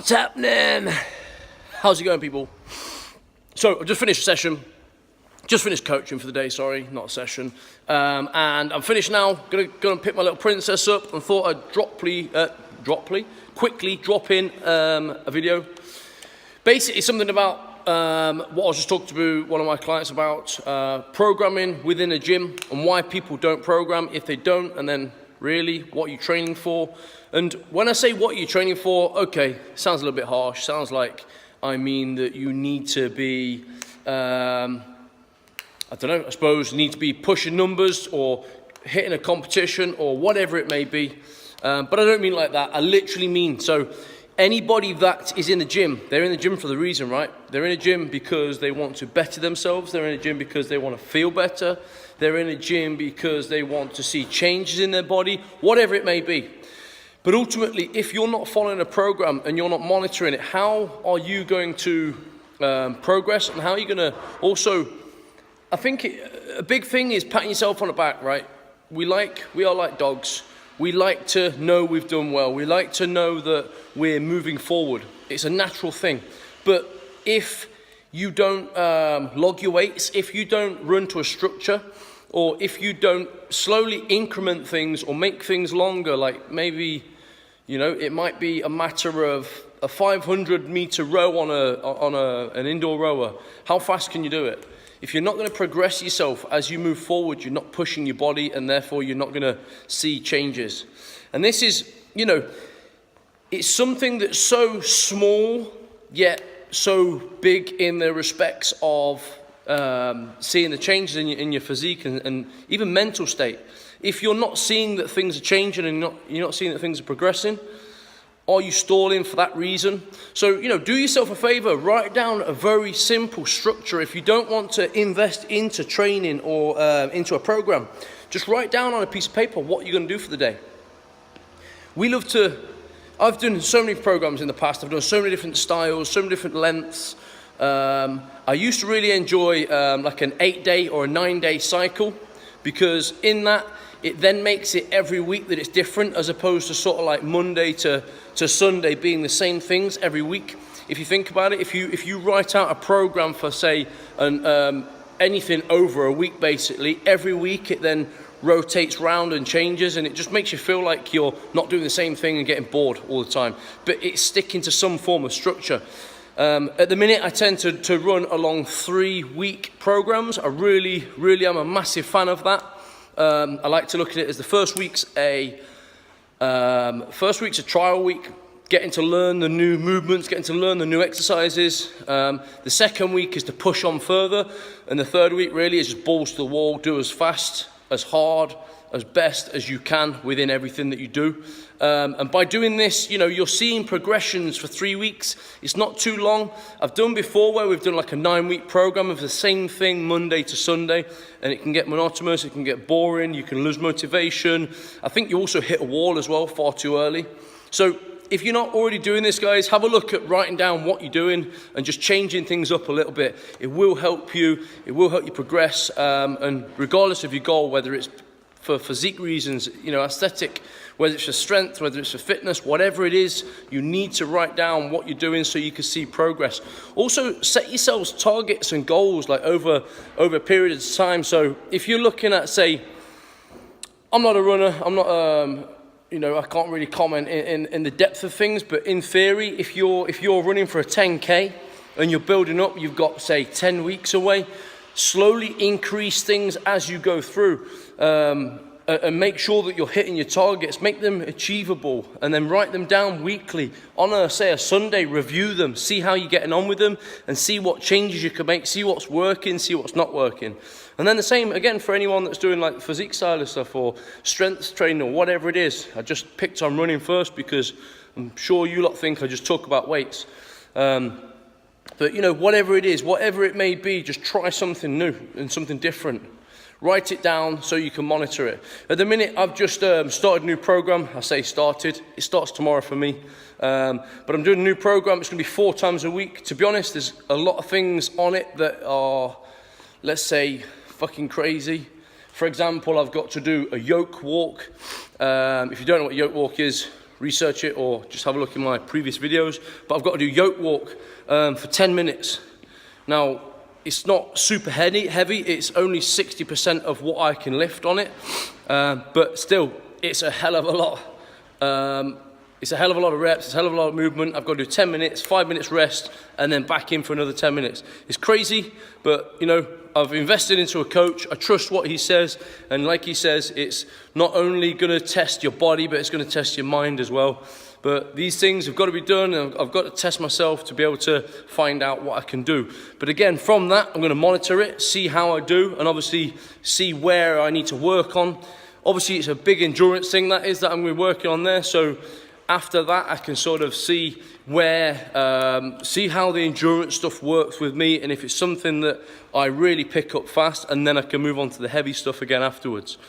What's happening? How's it going, people? So I just finished a session, just finished coaching for the day, sorry, not a session. And I'm finished now, gonna pick my little princess up and thought I'd quickly drop in a video. Basically something about what I was just talking to one of my clients about, programming within a gym and why people don't program if they don't, and then really what you're training for. And when I say what you're training for, okay, sounds a little bit harsh, sounds like I mean that you need to be, I don't know, I suppose you need to be pushing numbers or hitting a competition or whatever it may be. But I don't mean like that. I literally mean, so anybody that is in the gym, they're in the gym for the reason, right? They're in a gym because they want to better themselves. They're in a gym because they want to feel better. They're in a gym because they want to see changes in their body, whatever it may be. But ultimately, if you're not following a program and you're not monitoring it, how are you going to progress, and how are you going to also, I think a big thing is patting yourself on the back, right? We are like dogs. We like to know we've done well. We like to know that we're moving forward. It's a natural thing. But if you don't log your weights, if you don't run to a structure, or if you don't slowly increment things or make things longer, like maybe, you know, it might be a matter of a 500-meter row on an indoor rower. How fast can you do it? If you're not going to progress yourself as you move forward, you're not pushing your body, and therefore you're not going to see changes. And this is, you know, it's something that's so small, yet so big in the respects of seeing the changes in your physique and even mental state. If you're not seeing that things are changing and you're not seeing that things are progressing, are you stalling for that reason? So, you know, do yourself a favor, write down a very simple structure. If you don't want to invest into training or into a program, just write down on a piece of paper what you're going to do for the day. I've done so many programs in the past. I've done so many different styles, so many different lengths. I used to really enjoy like an 8-day or a 9-day cycle, because in that, it then makes it every week that it's different, as opposed to sort of like Monday to Sunday being the same things every week. If you think about it, if you write out a program for, say, anything over a week, basically, every week it then rotates round and changes, and it just makes you feel like you're not doing the same thing and getting bored all the time. But it's sticking to some form of structure. At the minute, I tend to run along 3-week programs. I really am a massive fan of that. I like to look at it as the first week's a trial week, getting to learn the new movements, getting to learn the new exercises. The second week is to push on further, and the third week really is just balls to the wall, do as fast, as hard, as best as you can within everything that you do. And by doing this, you know, you're seeing progressions for 3 weeks. It's not too long. I've done before where we've done like a 9-week program of the same thing Monday to Sunday, and it can get monotonous, it can get boring, you can lose motivation. I think you also hit a wall as well far too early. So if you're not already doing this, guys, have a look at writing down what you're doing and just changing things up a little bit. It will help you. It will help you progress. And regardless of your goal, whether it's for physique reasons, you know, aesthetic, whether it's for strength, whether it's for fitness, whatever it is, you need to write down what you're doing so you can see progress. Also, set yourselves targets and goals like over a period of time. So if you're looking at, say, I'm not a runner, I'm not, you know, I can't really comment in the depth of things, but in theory, if you're running for a 10K and you're building up, you've got, say, 10 weeks away, slowly increase things as you go through, and make sure that you're hitting your targets, make them achievable, and then write them down weekly. On a Sunday, review them, see how you're getting on with them, and see what changes you can make, see what's working, see what's not working. And then the same, again, for anyone that's doing like physique style of stuff or strength training or whatever it is. I just picked on running first because I'm sure you lot think I just talk about weights. But, you know, whatever it is, whatever it may be, just try something new and something different. Write it down so you can monitor it. At the minute, I've just started a new program. I say started. It starts tomorrow for me. But I'm doing a new program. It's going to be 4 times a week. To be honest, there's a lot of things on it that are, let's say, fucking crazy. For example, I've got to do a yoke walk. If you don't know what a yoke walk is, research it or just have a look in my previous videos. But I've got to do yoke walk for 10 minutes. Now, it's not super heavy. It's only 60% of what I can lift on it. But still, it's a hell of a lot. It's a hell of a lot of reps, it's a hell of a lot of movement. I've got to do 10 minutes, 5 minutes rest, and then back in for another 10 minutes. It's crazy, but you know, I've invested into a coach. I trust what he says, and like he says, it's not only going to test your body, but it's going to test your mind as well. But these things have got to be done, and I've got to test myself to be able to find out what I can do. But again, from that, I'm going to monitor it, see how I do, and obviously see where I need to work on. Obviously, it's a big endurance thing that I'm going to be working on there, so after that, I can sort of see see how the endurance stuff works with me, and if it's something that I really pick up fast, and then I can move on to the heavy stuff again afterwards.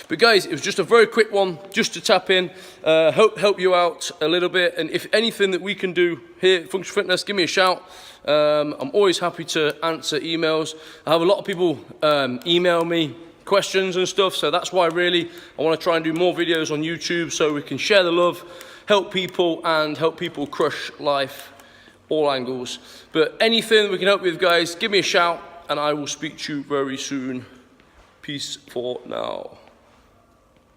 But guys, it was just a very quick one, just to tap in, help you out a little bit, and if anything that we can do here at Functional Fitness, give me a shout. I'm always happy to answer emails. I have a lot of people email me questions and stuff, so that's why really I want to try and do more videos on YouTube so we can share the love, help people, and help people crush life, all angles. But anything we can help with, guys, give me a shout, and I will speak to you very soon. Peace for now.